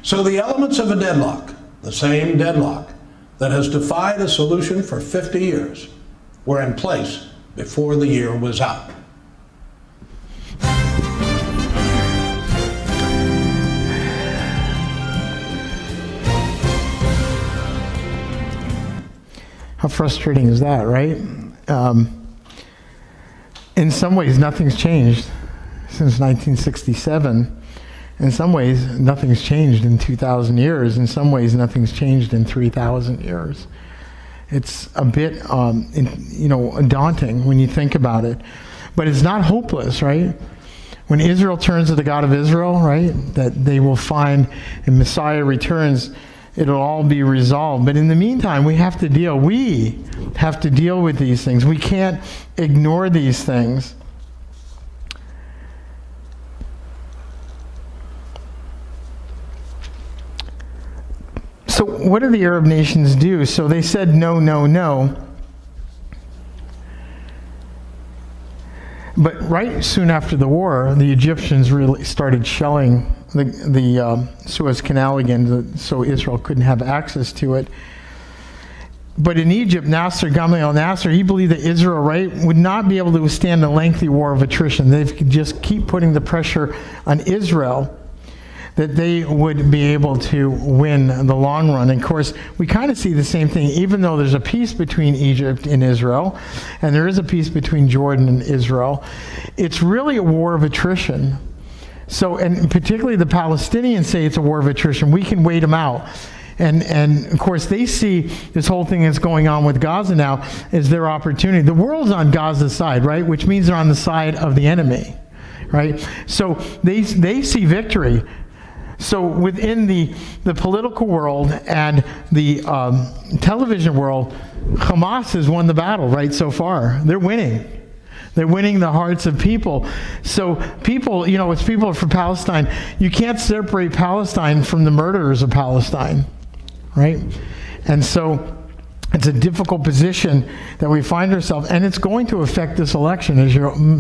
So the elements of a deadlock, the same deadlock that has defied a solution for 50 years, were in place before the year was out. How frustrating is that, right? in some ways, nothing's changed since 1967. In some ways, nothing's changed in 2,000 years. In some ways, nothing's changed in 3,000 years. It's a bit, daunting when you think about it. But it's not hopeless, right? When Israel turns to the God of Israel, right, that they will find, and Messiah returns, it'll all be resolved. But in the meantime, we have to deal with these things. We can't ignore these things. So what do the Arab nations do? So they said no, no, no. But right soon after the war, the Egyptians really started shelling the Suez Canal again, so Israel couldn't have access to it. But in Egypt, Gamaliel Nasser, he believed that Israel, right, would not be able to withstand a lengthy war of attrition. They could just keep putting the pressure on Israel, that they would be able to win the long run. And of course, we kind of see the same thing, even though there's a peace between Egypt and Israel, and there is a peace between Jordan and Israel. It's really a war of attrition. So, and particularly the Palestinians say it's a war of attrition. We can wait them out. And of course, they see this whole thing that's going on with Gaza now as their opportunity. The world's on Gaza's side, right? Which means they're on the side of the enemy, right? So they see victory. So within the political world and the television world, Hamas has won the battle, right, so far. They're winning. They're winning the hearts of people. So people, it's people for Palestine. You can't separate Palestine from the murderers of Palestine, right? And so it's a difficult position that we find ourselves, and it's going to affect this election. As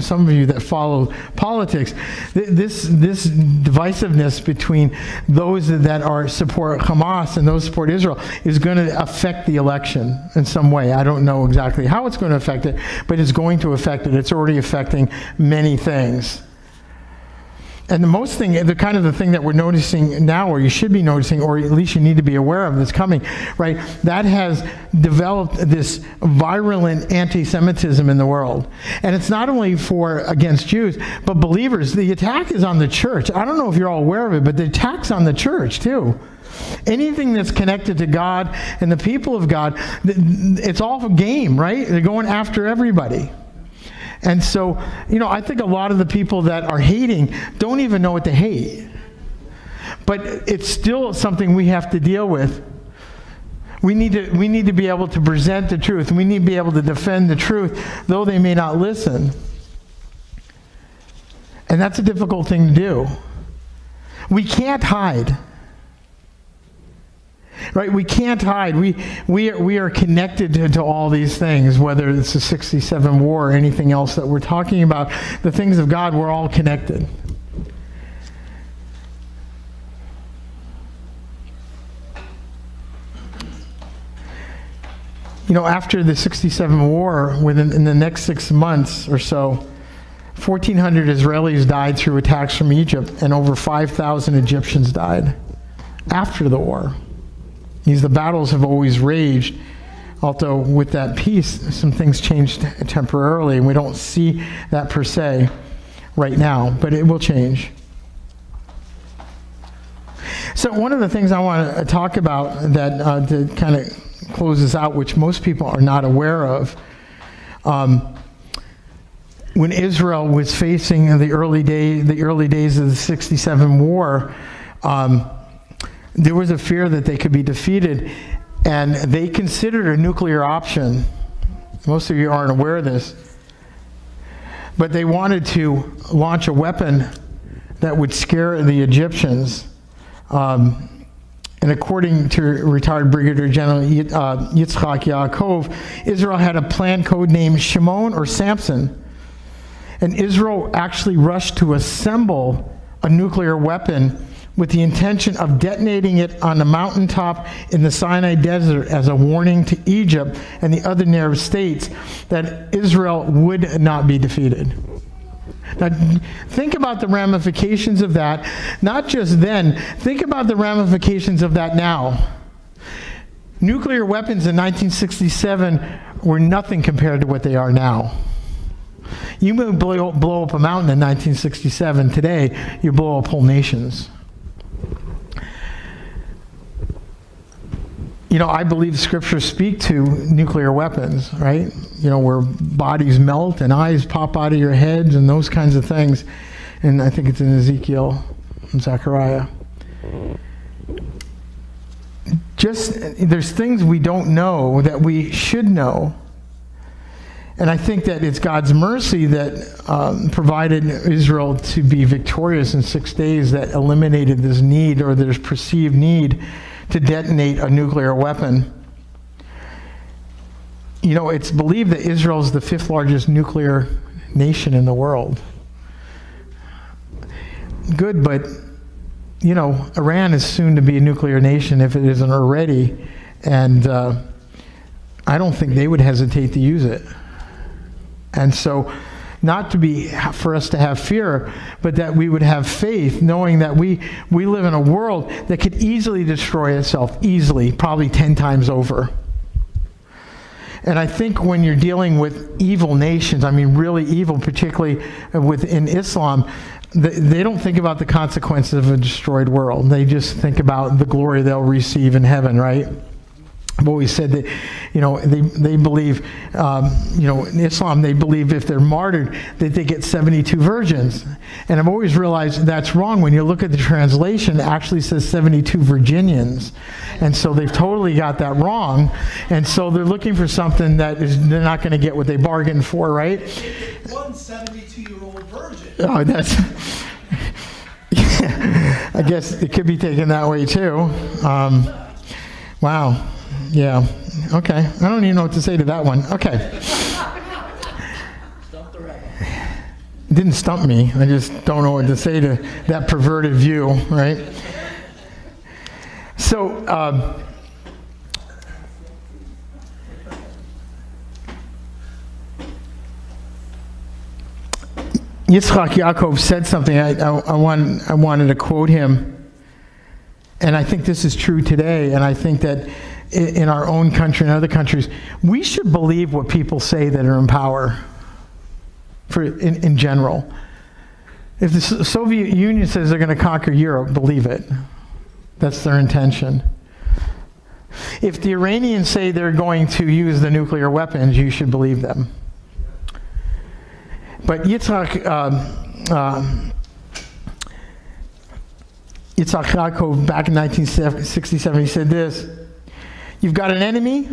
some of you that follow politics, this divisiveness between those that support Hamas and those support Israel is going to affect the election in some way. I don't know exactly how it's going to affect it, but it's going to affect it. It's already affecting many things. And the kind of thing that we're noticing now, or you should be noticing, or at least you need to be aware of that's coming, right? That has developed this virulent anti-Semitism in the world. And it's not only against Jews, but believers. The attack is on the church. I don't know if you're all aware of it, but the attack's on the church too. Anything that's connected to God and the people of God, it's all a game, right? They're going after everybody. And so, I think a lot of the people that are hating don't even know what to hate. But it's still something we have to deal with. We need to be able to present the truth. We need to be able to defend the truth, though they may not listen. And that's a difficult thing to do. We can't hide. Right, we can't hide. We are connected to all these things, whether it's the 67 war or anything else that we're talking about. The things of God, we're all connected. After the 67 war, in the next 6 months or so, 1,400 Israelis died through attacks from Egypt, and over 5,000 Egyptians died after the war. The battles have always raged, although with that peace, some things changed temporarily, and we don't see that per se right now, but it will change. So one of the things I want to talk about that to kind of close this out, which most people are not aware of, when Israel was facing the early days of the 67 war, there was a fear that they could be defeated, and they considered a nuclear option. Most of you aren't aware of this. But they wanted to launch a weapon that would scare the Egyptians. And according to retired Brigadier General Yitzhak Yaakov, Israel had a plan codenamed Shimon or Samson. And Israel actually rushed to assemble a nuclear weapon with the intention of detonating it on a mountaintop in the Sinai Desert as a warning to Egypt and the other Arab states that Israel would not be defeated. Now, think about the ramifications of that. Not just then, think about the ramifications of that now. Nuclear weapons in 1967 were nothing compared to what they are now. You may blow up a mountain in 1967. Today, you blow up whole nations. You know, I believe scriptures speak to nuclear weapons, right? You know, where bodies melt and eyes pop out of your heads and those kinds of things. And I think it's in Ezekiel and Zechariah. There's things we don't know that we should know. And I think that it's God's mercy that provided Israel to be victorious in 6 days, that eliminated this need, or this perceived need, to detonate a nuclear weapon. You know, it's believed that Israel is the 5th largest nuclear nation in the world. Good, but, you know, Iran is soon to be a nuclear nation if it isn't already, and I don't think they would hesitate to use it. And so, not to be for us to have fear, but that we would have faith, knowing that we live in a world that could easily destroy itself, easily, probably 10 times over. And I think when you're dealing with evil nations, I mean really evil, particularly within Islam, they don't think about the consequences of a destroyed world. They just think about the glory they'll receive in heaven, right? I've always said that, you know, they believe, you know, in Islam, they believe if they're martyred, that they get 72 virgins. And I've always realized that's wrong. When you look at the translation, it actually says 72 Virginians. And so they've totally got that wrong. And so they're looking for something that is, they're not going to get what they bargained for, right? One 72-year-old virgin. Oh, that's... I guess it could be taken that way, too. Wow. Yeah. Okay. I don't even know what to say to that one. Okay. It didn't stump me. I just don't know what to say to that perverted view, right? So, Yitzchak Yaakov said something. I wanted to quote him, and I think this is true today, and I think that in our own country and other countries, we should believe what people say that are in power in general. If the Soviet Union says they're going to conquer Europe, believe it. That's their intention. If the Iranians say they're going to use the nuclear weapons, you should believe them. But Yitzchak Yaakov, back in 1967, he said this: you've got an enemy,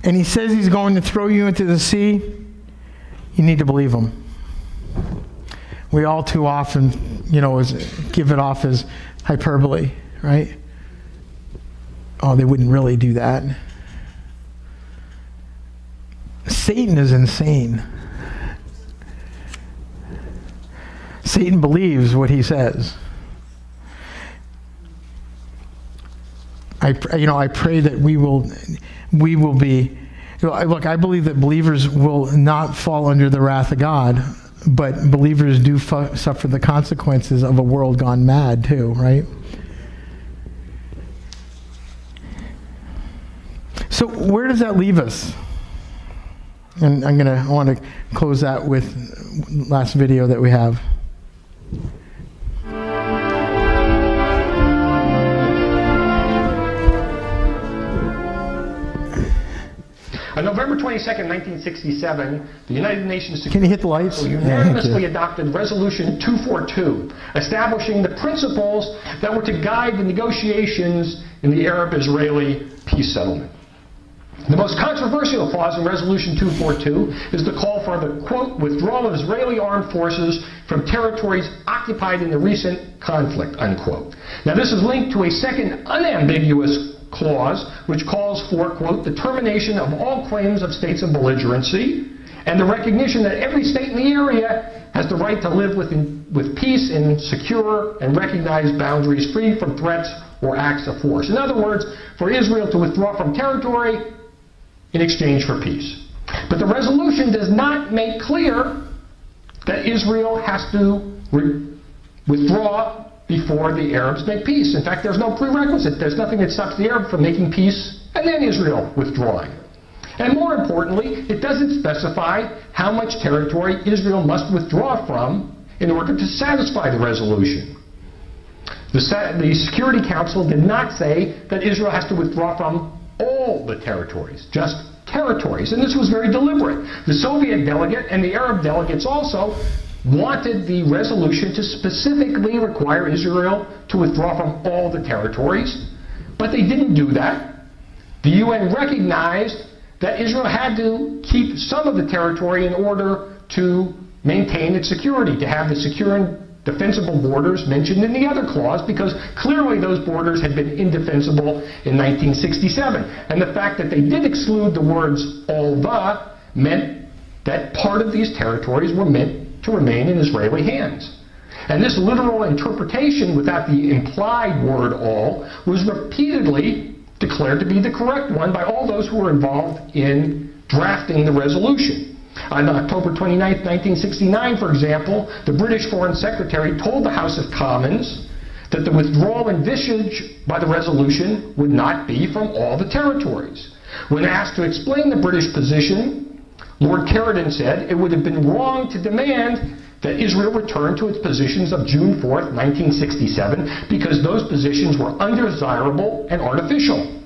and he says he's going to throw you into the sea. You need to believe him. We all too often, you know, give it off as hyperbole, right? Oh, they wouldn't really do that. Satan is insane. Satan believes what he says. I pray that we will be. Look, I believe that believers will not fall under the wrath of God, but believers do suffer the consequences of a world gone mad too, right? So where does that leave us? And I want to close that with last video that we have. On November 22nd, 1967, the United Nations Can you hit the lights? unanimously adopted Resolution 242, establishing the principles that were to guide the negotiations in the Arab-Israeli peace settlement. The most controversial clause in Resolution 242 is the call for the, quote, withdrawal of Israeli armed forces from territories occupied in the recent conflict, unquote. Now, this is linked to a second unambiguous clause which calls for, quote, the termination of all claims of states of belligerency and the recognition that every state in the area has the right to live with peace in secure and recognized boundaries free from threats or acts of force. In other words, for Israel to withdraw from territory in exchange for peace. But the resolution does not make clear that Israel has to withdraw before the Arabs make peace. In fact, there's no prerequisite. There's nothing that stops the Arabs from making peace and then Israel withdrawing. And more importantly, it doesn't specify how much territory Israel must withdraw from in order to satisfy the resolution. The Security Council did not say that Israel has to withdraw from all the territories, just territories. And this was very deliberate. The Soviet delegate and the Arab delegates also wanted the resolution to specifically require Israel to withdraw from all the territories, but they didn't do that. The UN recognized that Israel had to keep some of the territory in order to maintain its security, to have the secure and defensible borders mentioned in the other clause, because clearly those borders had been indefensible in 1967. And the fact that they did exclude the words all the meant that part of these territories were meant to remain in Israeli hands. And this literal interpretation without the implied word all was repeatedly declared to be the correct one by all those who were involved in drafting the resolution. On October 29, 1969, for example, the British Foreign Secretary told the House of Commons that the withdrawal envisaged by the resolution would not be from all the territories. When asked to explain the British position, Lord Carradine said it would have been wrong to demand that Israel return to its positions of June 4, 1967, because those positions were undesirable and artificial.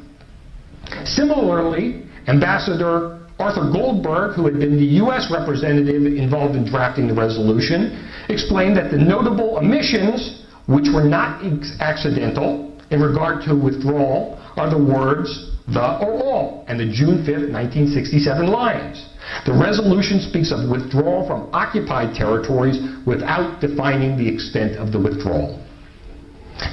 Similarly, Ambassador Arthur Goldberg, who had been the U.S. representative involved in drafting the resolution, explained that the notable omissions, which were not accidental in regard to withdrawal, are the words the or all and the June 5, 1967 lines. The resolution speaks of withdrawal from occupied territories without defining the extent of the withdrawal.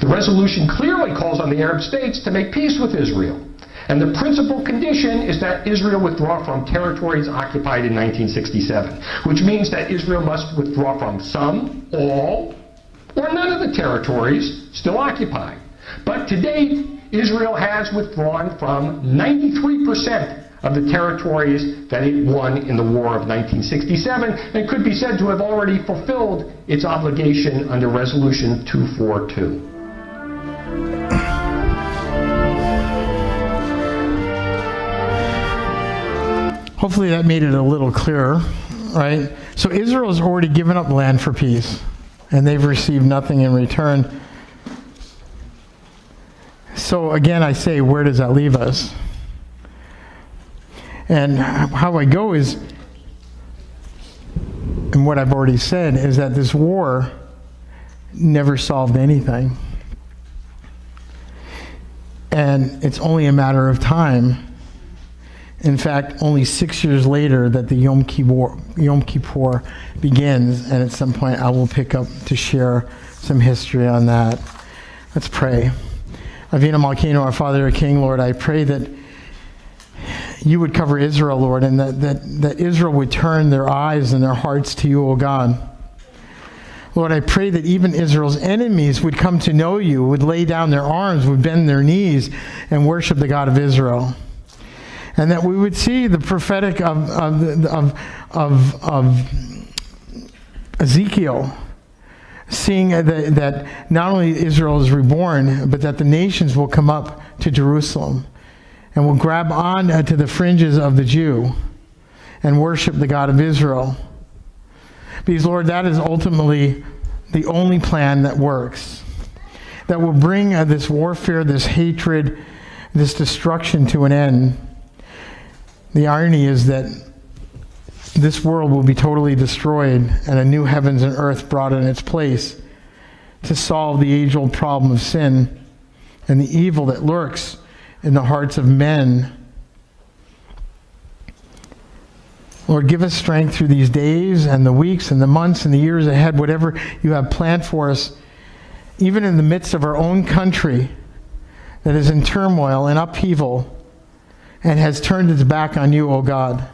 The resolution clearly calls on the Arab states to make peace with Israel. And the principal condition is that Israel withdraw from territories occupied in 1967, which means that Israel must withdraw from some, all, or none of the territories still occupied. But to date, Israel has withdrawn from 93% of the territories that it won in the War of 1967, and could be said to have already fulfilled its obligation under Resolution 242. Hopefully that made it a little clearer, right? So Israel has already given up land for peace, and they've received nothing in return. So again, I say, where does that leave us? And how I go is, and what I've already said, is that this war never solved anything. And it's only a matter of time. In fact, only 6 years later that the Yom Kippur begins, and at some point I will pick up to share some history on that. Let's pray. Avinu Malkeinu, our Father, our King, Lord, I pray that you would cover Israel, Lord, and that Israel would turn their eyes and their hearts to you, O God. Lord, I pray that even Israel's enemies would come to know you, would lay down their arms, would bend their knees, and worship the God of Israel. And that we would see the prophetic of Ezekiel, seeing that not only Israel is reborn, but that the nations will come up to Jerusalem and will grab on to the fringes of the Jew and worship the God of Israel. Because, Lord, that is ultimately the only plan that works, that will bring this warfare, this hatred, this destruction to an end. The irony is that this world will be totally destroyed and a new heavens and earth brought in its place to solve the age-old problem of sin and the evil that lurks in the hearts of men. Lord, give us strength through these days and the weeks and the months and the years ahead, whatever you have planned for us, even in the midst of our own country that is in turmoil and upheaval and has turned its back on you, O God.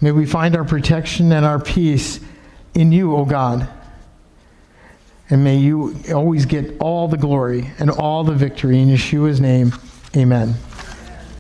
May we find our protection and our peace in you, O God. And may you always get all the glory and all the victory in Yeshua's name. Amen.